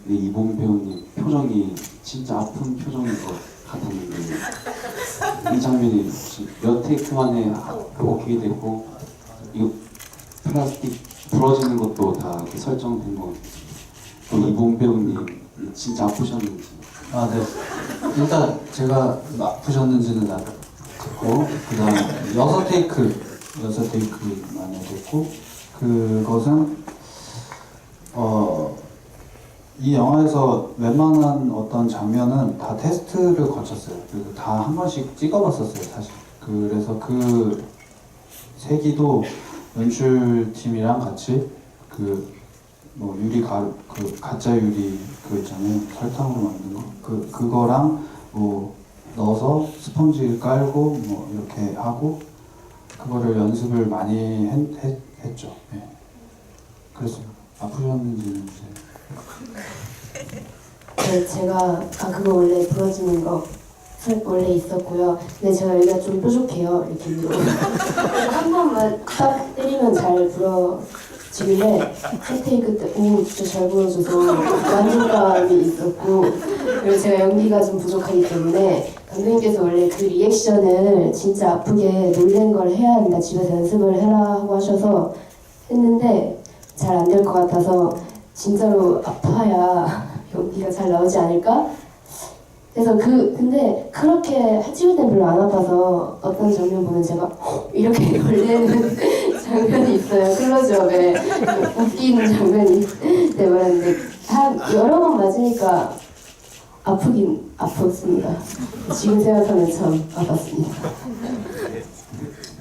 이봉 배우님 표정이 진짜 아픈 표정인 것 같았는데 이 장면이 혹시 몇 테이크 만에 오케이 됐고 이거 플라스틱 부러지는 것도 다 이렇게 설정된 거 또 이봉 배우님 진짜 아프셨는지. 네. 일단 제가 아프셨는지는 나 듣고 그 다음 6테이크 만에 됐고 그것은 이 영화에서 웬만한 어떤 장면은 다 테스트를 거쳤어요. 그리고 다 한 번씩 찍어봤었어요, 사실. 그래서 그 세기도 연출팀이랑 같이 가짜 유리 있잖아요. 설탕으로 만든 거. 그거랑 넣어서 스펀지 깔고 이렇게 하고 그거를 연습을 많이 했죠. 네. 그래서 아프셨는지는 네, 제가 그거 원래 부러지는 거 원래 있었고요. 근데 제가 여기가 좀 뾰족해요. 이렇게 위로. 한 번만 딱 때리면 잘 지금에 첫 테이크 때 오 진짜 잘 보여줘서 만족감이 있었고, 그리고 제가 연기가 좀 부족하기 때문에 감독님께서 원래 그 리액션을 진짜 아프게 놀란 걸 해야 한다, 집에서 연습을 해라 하고 하셔서 했는데 잘 안 될 것 같아서 진짜로 아파야 연기가 잘 나오지 않을까? 그래서 근데 그렇게 찍을 땐 별로 안 아파서 어떤 장면 보면 제가 이렇게 놀래는 장면이 있어요. 클로즈업에 웃기는 장면이 돼버렸는데 한 여러 번 맞으니까 아프긴 아팠습니다. 지금 생각하면 참 아팠습니다.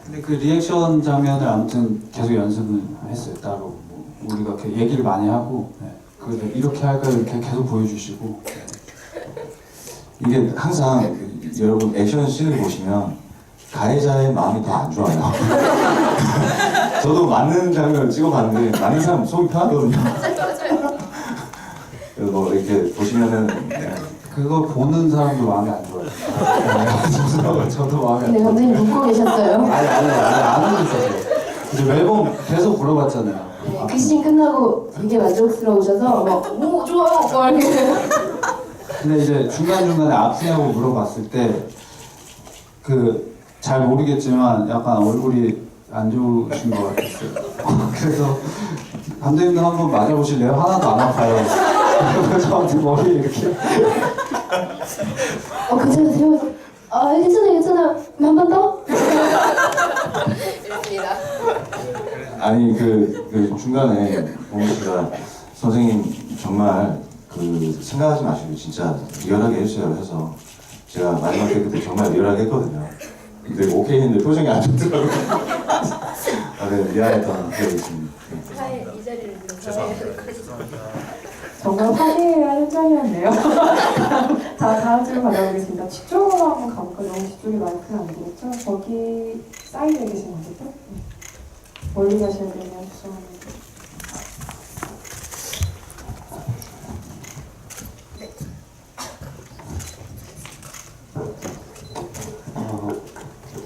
근데 그 리액션 장면을 아무튼 계속 연습을 했어요. 따로 뭐 우리가 이렇게 얘기를 많이 하고, 네. 그래서 이렇게 할까 이렇게 계속 보여주시고. 이게 항상 여러분 액션 씬을 보시면 가해자의 마음이 더 안 좋아요. 저도 맞는 장면을 찍어봤는데 맞는 사람 속이 편하거든요. 그래서 뭐 이렇게 보시면은 그걸 보는 사람도 마음이 안 좋아요. 저도 마음이 안 근데 좋아요. 감독님 웃고 계셨어요. 아니 안 하고 있었어요. 이제 매번 계속 물어봤잖아요. 네, 그 씬 끝나고 되게 만족스러우셔서 오 좋아요 막 이렇게. 근데 이제 중간중간에 아프냐고 물어봤을 때 잘 모르겠지만 약간 얼굴이 안 좋으신 것 같았어요. 그래서 감독님도 한번 맞아보실래요? 하나도 안 아파요. 그래서 저한테 머리에 이렇게 괜찮으세요? 아 괜찮아요. 한 번 더? 이렇습니다. 아니 그 중간에 봉우 씨가 선생님 정말 생각하지 마시고 진짜 리얼하게 해주세요 해서 제가 마지막 테이크 때 정말 리얼하게 했거든요. 근데 오케이 했는데 표정이 안 좋더라고요. 네, 미안했던 기억이 있습니다. 이 자리를 정말 화해해야 할 현장이었네요. 다음 질문 받아보겠습니다. 뒤쪽으로 한번 가볼까요? 너무 뒤쪽에 마이크는 안 되겠죠? 거기 사이드에 계시는 거죠? 멀리 가셔야 되면 죄송합니다.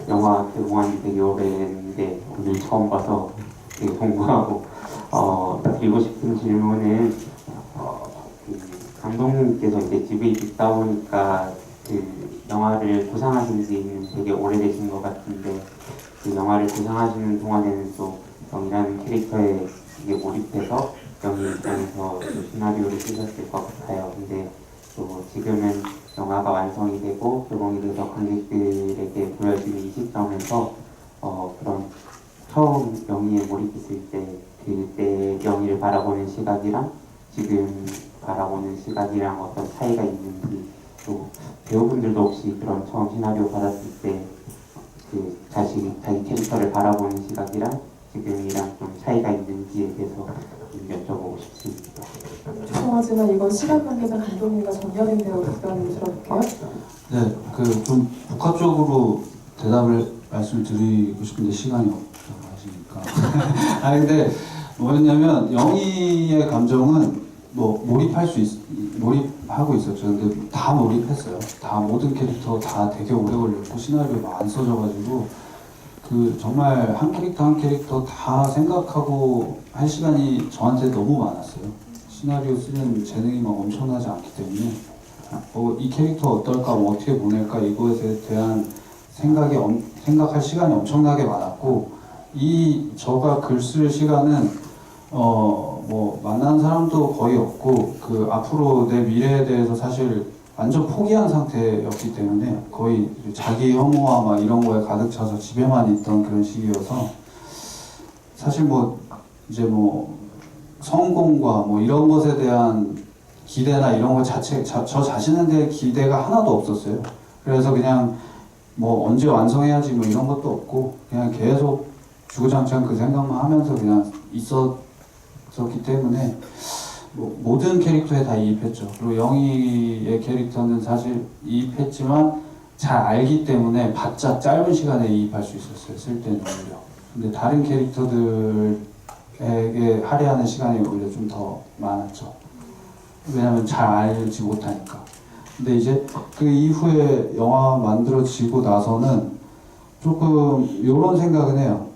영화 개봉한 되게 오래됐는데 오늘 처음 봐서 되게 공부하고 드리고 싶은 질문은 감독님께서 이제 집이 있다 보니까 그 영화를 구상하신 지는 되게 오래되신 것 같은데 그 영화를 구상하시는 동안에는 또 영이라는 캐릭터에 되게 몰입해서 영의 입장에서 그 시나리오를 쓰셨을 것 같아요. 근데 또 지금은 영화가 완성이 되고 개봉이 돼서 관객들에게 보여지는 이 시점에서 그런 처음 영희에 몰입했을 때 그때 영희를 바라보는 시각이랑 지금 바라보는 시각이랑 어떤 차이가 있는지, 또 배우분들도 혹시 그런 처음 시나리오 받았을 때 그 자기 캐릭터를 바라보는 시각이랑 지금이랑 좀 차이가 있는지에 대해서 좀 여쭤보고 싶습니다. 죄송하지만 이건 시간 관계상 감독님과 정여린 배우 답변을 들어볼게요. 네, 좀 복합적으로 대답을 말씀드리고 싶은데 시간이 없다고 하시니까. 근데 뭐였냐면 영희의 감정은 뭐 몰입하고 있었죠. 근데 다 몰입했어요. 다 모든 캐릭터 다 되게 오래 걸렸고 시나리오가 안 써져가지고 정말 한 캐릭터 다 생각하고 할 시간이 저한테 너무 많았어요. 시나리오 쓰는 재능이 막 엄청나지 않기 때문에 이 캐릭터 어떨까, 어떻게 보낼까 이거에 대한 생각할 시간이 엄청나게 많았고 저가 글 쓸 시간은 만난 사람도 거의 없고 앞으로 내 미래에 대해서 사실 완전 포기한 상태였기 때문에 거의 자기 혐오와 막 이런 거에 가득 차서 집에만 있던 그런 시기여서 사실 성공과 이런 것에 대한 기대나 이런 것 자체 저 자신에 대한 기대가 하나도 없었어요. 그래서 그냥 언제 완성해야지 이런 것도 없고 그냥 계속 주구장창 그 생각만 하면서 그냥 있었기 때문에 모든 캐릭터에 다 이입했죠. 그리고 영희의 캐릭터는 사실 이입했지만 잘 알기 때문에 바짝 짧은 시간에 이입할 수 있었어요. 쓸 때는 오히려. 근데 다른 캐릭터들에게 할애하는 시간이 오히려 좀 더 많았죠. 왜냐면 잘 알지 못하니까. 근데 이제 그 이후에 영화 만들어지고 나서는 조금 이런 생각은 해요.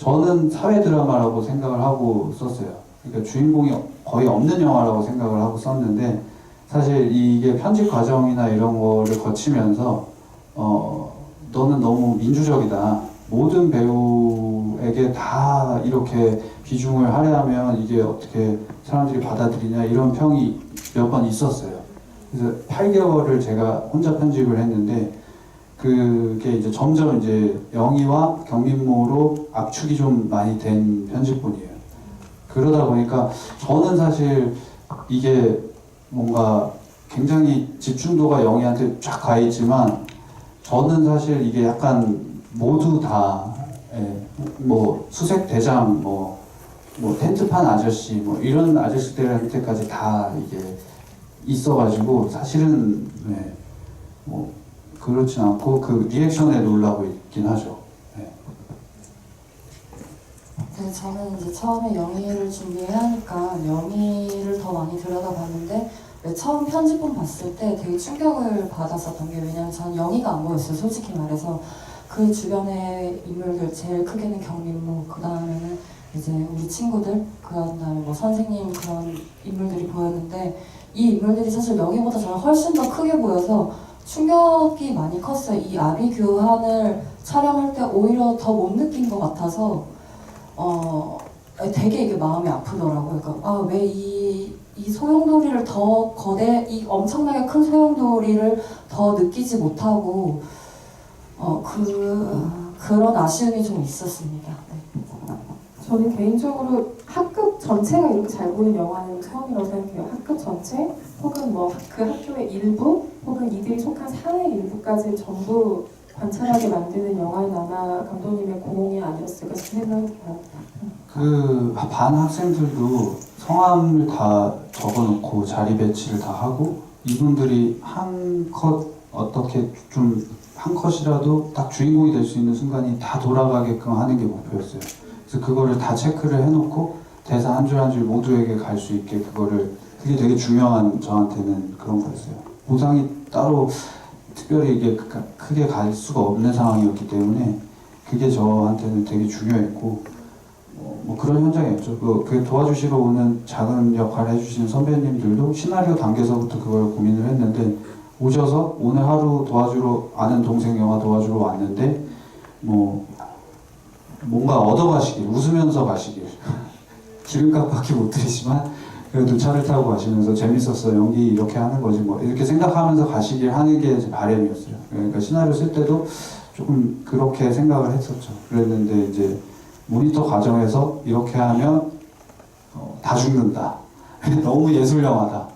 저는 사회 드라마라고 생각을 하고 썼어요. 그러니까 주인공이 거의 없는 영화라고 생각을 하고 썼는데 사실 이게 편집 과정이나 이런 거를 거치면서 너는 너무 민주적이다. 모든 배우에게 다 이렇게 비중을 할애하면 이게 어떻게 사람들이 받아들이냐 이런 평이 몇 번 있었어요. 그래서 8개월을 제가 혼자 편집을 했는데 그게 이제 점점 이제 영희와 경민모로 압축이 좀 많이 된 편집본이에요. 그러다 보니까 저는 사실 이게 뭔가 굉장히 집중도가 영희한테 쫙 가 있지만 저는 사실 이게 약간 모두 다 뭐 수색 대장 뭐 텐트판 아저씨 뭐 이런 아저씨들한테까지 다 이게 있어가지고 사실은 뭐 그렇진 않고 그 리액션에 놀라고 있긴 하죠. 네, 저는 이제 처음에 영희를 준비해야 하니까 영희를 더 많이 들여다봤는데 처음 편집본 봤을 때 되게 충격을 받았었던 게 왜냐면 저는 영희가 안 보였어요. 솔직히 말해서 그 주변의 인물들 제일 크게는 경민모 그 다음에는 이제 우리 친구들 그 다음에 뭐 선생님 그런 인물들이 보였는데 이 인물들이 사실 영희보다 저는 훨씬 더 크게 보여서 충격이 많이 컸어요. 이 아비 규환을 촬영할 때 오히려 더 못 느낀 것 같아서 되게 이게 마음이 아프더라고요. 그러니까 왜 이 소용돌이를 더 이 엄청나게 큰 소용돌이를 더 느끼지 못하고 그런 아쉬움이 좀 있었습니다. 네. 저는 개인적으로 학급 전체가 이렇게 잘 보이는 영화는 처음이라고 생각해요. 학급 전체 혹은 뭐 그 학교의 일부 혹은 이들이 속한 사회 일부까지 전부 관찰하게 만드는 영화는 아마 감독님의 공이 아니었을까 싶은 생각이 들어요. 그 반 학생들도 성함을 다 적어놓고 자리 배치를 다 하고 이분들이 한 컷 어떻게 좀 한 컷이라도 딱 주인공이 될 수 있는 순간이 다 돌아가게끔 하는 게 목표였어요. 그래서 그거를 다 체크를 해놓고 대사 한 줄 한 줄 모두에게 갈 수 있게 그게 되게 중요한 저한테는 그런 거였어요. 보상이 따로 특별히 이게 크게 갈 수가 없는 상황이었기 때문에 그게 저한테는 되게 중요했고 뭐 그런 현장이었죠. 그 도와주시러 오는 작은 역할을 해주시는 선배님들도 시나리오 단계에서부터 그걸 고민을 했는데 오셔서 오늘 하루 도와주러 아는 동생 영화 도와주러 왔는데 뭐 뭔가 얻어가시길 웃으면서 가시길 기름값밖에 못 드리지만 그래도 차를 타고 가시면서 재밌었어 연기 이렇게 하는 거지 뭐 이렇게 생각하면서 가시길 하는 게 제 바람이었어요. 그러니까 시나리오 쓸 때도 조금 그렇게 생각을 했었죠. 그랬는데 이제 모니터 과정에서 이렇게 하면 다 죽는다. 너무 예술 영화다.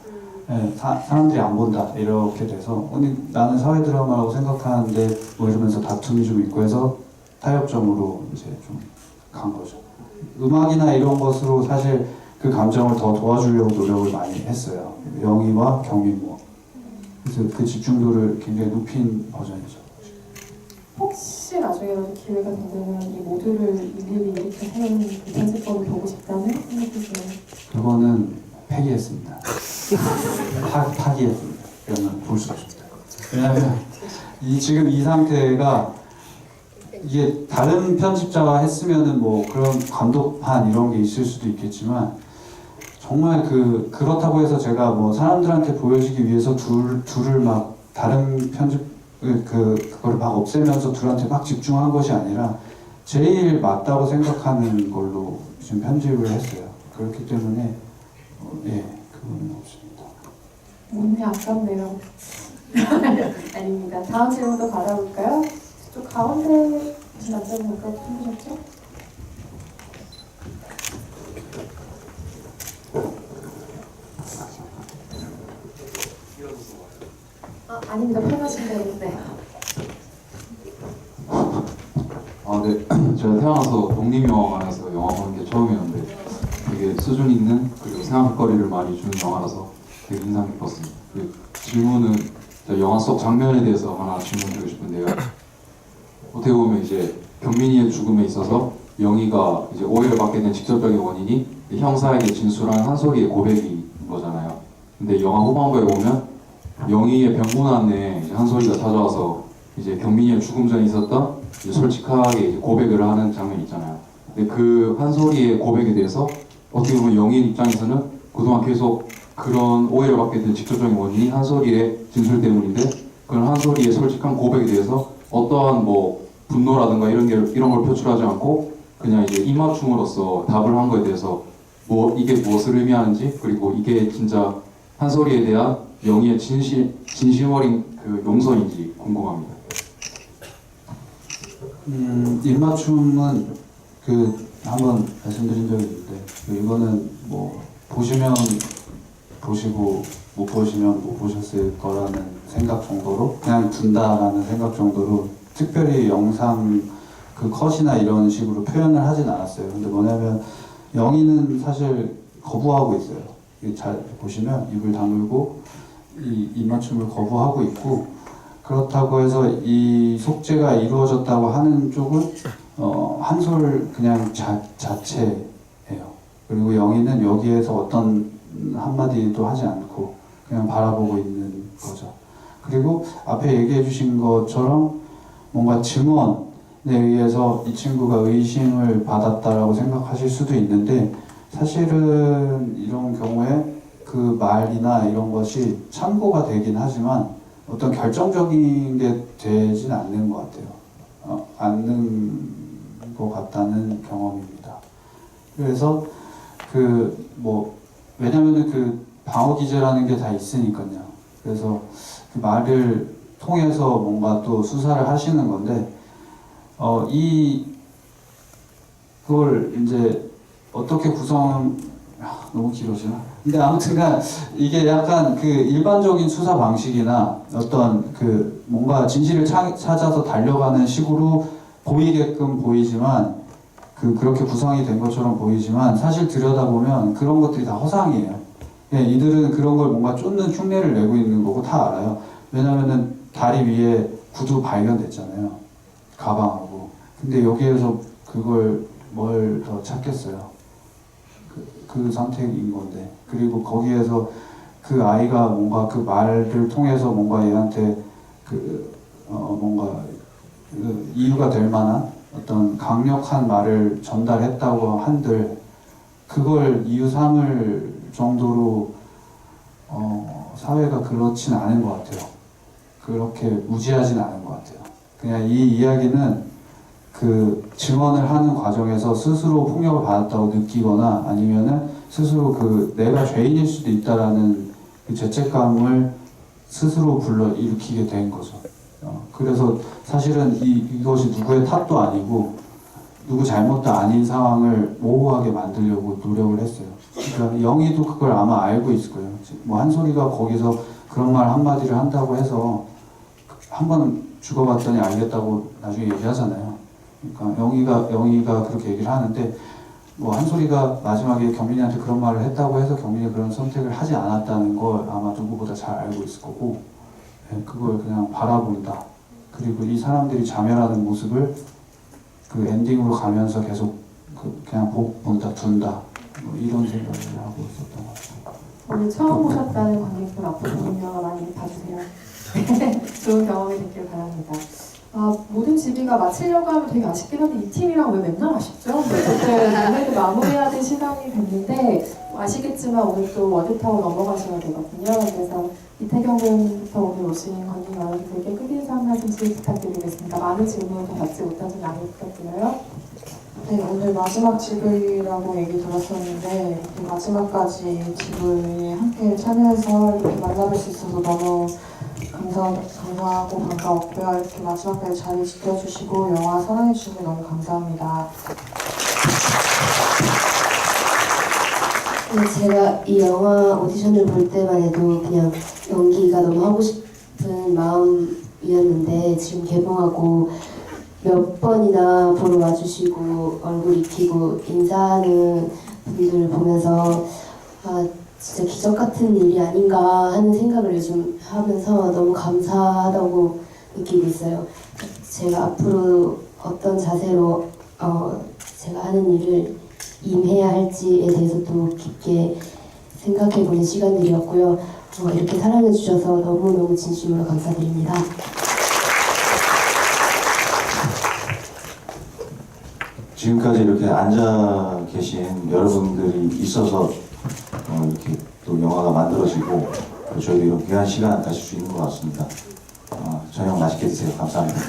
사람들이 안 본다. 이렇게 돼서 나는 사회 드라마라고 생각하는데 뭐 이러면서 다툼이 좀 있고 해서 타협점으로 이제 좀 간 거죠. 음악이나 이런 것으로 사실 그 감정을 더 도와주려고 노력을 많이 했어요. 영희와 경민모. 그래서 그 집중도를 굉장히 높인 버전이죠. 혹시 나중에라도 기회가 된다면 이 모두를 일일이 이렇게 세우는 그 편집본을 보고 싶다는 생각이 들어요. 그거는 폐기했습니다. 파기했습니다. 그러면 볼 수 없습니다. 왜냐하면 지금 이 상태가 이게 다른 편집자가 했으면은 뭐 그런 감독판 이런 게 있을 수도 있겠지만 정말 그렇다고 해서 제가 뭐 사람들한테 보여주기 위해서 둘을 막 다른 편집 그거를 막 없애면서 둘한테 막 집중한 것이 아니라 제일 맞다고 생각하는 걸로 지금 편집을 했어요. 그렇기 때문에 그거는 없습니다. 몸이 아깝네요. 아닙니다. 다음 질문도 받아볼까요? 저 가운데 계신 남자분 아까 힘드셨죠? 아닙니다. 편하신 대로. 네. 네. 제가 태어나서 독립영화관에서 영화 보는 게 처음이었는데 되게 수준 있는 그리고 생각거리를 많이 주는 영화라서 되게 인상 깊었습니다. 그 질문은 영화 속 장면에 대해서 하나 질문드리고 싶은데요. 어떻게 보면 이제 경민이의 죽음에 있어서 영희가 이제 오해를 받게 된 직접적인 원인이 형사에게 진술한 한솔이의 고백인 거잖아요. 근데 영화 후반부에 보면 영희의 병문안에 이제 한솔이가 찾아와서 이제 경민이의 죽음 전에 있었던 이제 솔직하게 이제 고백을 하는 장면이 있잖아요. 근데 그 한솔이의 고백에 대해서 어떻게 보면 영인 입장에서는 그동안 계속 그런 오해를 받게 된 직접적인 원인이 한솔이의 진술 때문인데, 그런 한솔이의 솔직한 고백에 대해서 어떠한 뭐 분노라든가 이런 걸 표출하지 않고 그냥 이제 입맞춤으로써 답을 한 거에 대해서 이게 무엇을 의미하는지, 그리고 이게 진짜 한솔이에 대한 영희의 진심 어린 그 용서인지 궁금합니다. 입맞춤은 한번 말씀드린 적이 있는데, 이거는 뭐 보시면 보시고 못 보시면 못 보셨을 거라는 생각 정도로 그냥 둔다라는 생각 정도로 특별히 영상 그 컷이나 이런 식으로 표현을 하진 않았어요. 근데 뭐냐면 영희는 사실 거부하고 있어요. 잘 보시면 입을 다물고 이 입맞춤을 거부하고 있고, 그렇다고 해서 이 속죄가 이루어졌다고 하는 쪽은 한솔 그냥 자체예요. 그리고 영희는 여기에서 어떤 한마디도 하지 않고 그냥 바라보고 있는 거죠. 그리고 앞에 얘기해 주신 것처럼 뭔가 증언에 의해서 이 친구가 의심을 받았다라고 생각하실 수도 있는데, 사실은 이런 경우에 그 말이나 이런 것이 참고가 되긴 하지만 어떤 결정적인 게 되진 않는 것 같아요. 않는 것 같다는 경험입니다. 그래서 왜냐면은 그 방어 기제라는 게 다 있으니까요. 그래서 그 말을 통해서 뭔가 또 수사를 하시는 건데, 그걸 이제 어떻게 너무 길어지나? 근데 아무튼간 이게 약간 그 일반적인 수사 방식이나 어떤 그 뭔가 진실을 찾아서 달려가는 식으로 보이게끔 보이지만, 그렇게 구성이 된 것처럼 보이지만 사실 들여다보면 그런 것들이 다 허상이에요. 이들은 그런 걸 뭔가 쫓는 흉내를 내고 있는 거고 다 알아요. 왜냐면은 다리 위에 구두 발견됐잖아요. 가방하고. 근데 여기에서 그걸 뭘 더 찾겠어요. 그 선택인 건데. 그리고 거기에서 그 아이가 뭔가 그 말을 통해서 뭔가 얘한테 뭔가 이유가 될 만한 어떤 강력한 말을 전달했다고 한들 그걸 이유 삼을 정도로 사회가 그렇진 않은 것 같아요. 그렇게 무지하진 않은 것 같아요. 그냥 이 이야기는 그 증언을 하는 과정에서 스스로 폭력을 받았다고 느끼거나 아니면은 스스로 내가 죄인일 수도 있다라는 그 죄책감을 스스로 불러일으키게 된 거죠. 그래서 사실은 이것이 누구의 탓도 아니고 누구 잘못도 아닌 상황을 모호하게 만들려고 노력을 했어요. 그러니까 영희도 그걸 아마 알고 있을 거예요. 뭐 한솔이가 거기서 그런 말 한마디를 한다고 해서 한번 죽어봤더니 알겠다고 나중에 얘기하잖아요. 그러니까 영희가 그렇게 얘기를 하는데, 뭐 한솔이가 마지막에 경민이한테 그런 말을 했다고 해서 경민이 그런 선택을 하지 않았다는 걸 아마 누구보다 잘 알고 있을 거고, 그걸 그냥 바라본다. 그리고 이 사람들이 자멸하는 모습을 그 엔딩으로 가면서 계속 그냥 본다, 둔다. 뭐 이런 생각을 하고 있었던 것 같아요. 오늘 처음 보셨다는 관객분 앞으로 보는 영화 많이 봐주세요. 좋은 경험이 됐길 바랍니다. 모든 집이가 마치려고 하면 되게 아쉽긴 한데 이 팀이랑 왜 맨날 아쉽죠? 어쨌든 오늘도 마무리해야 될 시간이 됐는데 아시겠지만 오늘 또 월드타워 넘어가셔야 되거든요. 그래서 이태경 배우님부터 오늘 오신 관객 여러분들께 큰 인사 한 말씀씩 부탁드리겠습니다. 많은 질문을 받지 못해서 양해 부탁드려요. 네, 오늘 마지막 지브이라고 얘기 들었었는데 이렇게 마지막까지 지브이에 함께 참여해서 이렇게 만나뵐 수 있어서 너무 감사하고 반가웠고요. 이렇게 마지막까지 자리 지켜주시고 영화 사랑해주시고 너무 감사합니다. 제가 이 영화 오디션을 볼 때만 해도 그냥 연기가 너무 하고 싶은 마음이었는데 지금 개봉하고 몇 번이나 보러 와주시고 얼굴 익히고 인사하는 분들을 보면서 진짜 기적 같은 일이 아닌가 하는 생각을 요즘 하면서 너무 감사하다고 느끼고 있어요. 제가 앞으로 어떤 자세로 제가 하는 일을 임해야 할지에 대해서 또 깊게 생각해보는 시간들이었고요. 이렇게 사랑해주셔서 너무너무 진심으로 감사드립니다. 지금까지 이렇게 앉아 계신 여러분들이 있어서 이렇게 또 영화가 만들어지고 저희도 이런 귀한 시간 가질 수 있는 것 같습니다. 저녁 맛있게 드세요. 감사합니다.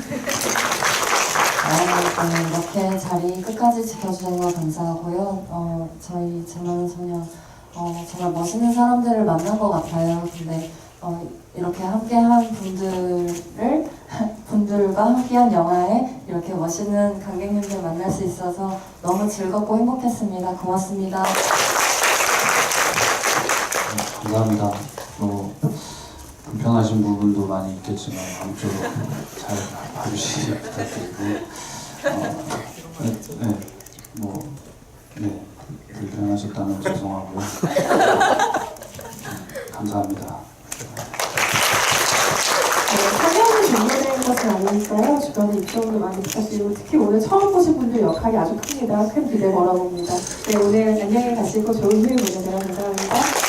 이렇게 자리 끝까지 지켜주셔서 감사하고요. 저희 제만은 소녀 정말 멋있는 사람들을 만난 것 같아요. 근데 이렇게 함께한 분들과 함께한 영화에 이렇게 멋있는 관객님들 만날 수 있어서 너무 즐겁고 행복했습니다. 고맙습니다. 감사합니다. 불편하신 부분도 많이 있겠지만 아무쪼록 잘 봐주시기 부탁드리고 불편하셨다면 죄송하고요. 감사합니다. 상영이 종료된 것은 아니니까요. 주변에 입소문도 많이 부탁드리고 특히 오늘 처음 보신 분들 역할이 아주 큽니다. 큰 기대 걸어봅니다. 네, 오늘 안녕히 가시고 좋은 휴일 보내세요. 감사합니다.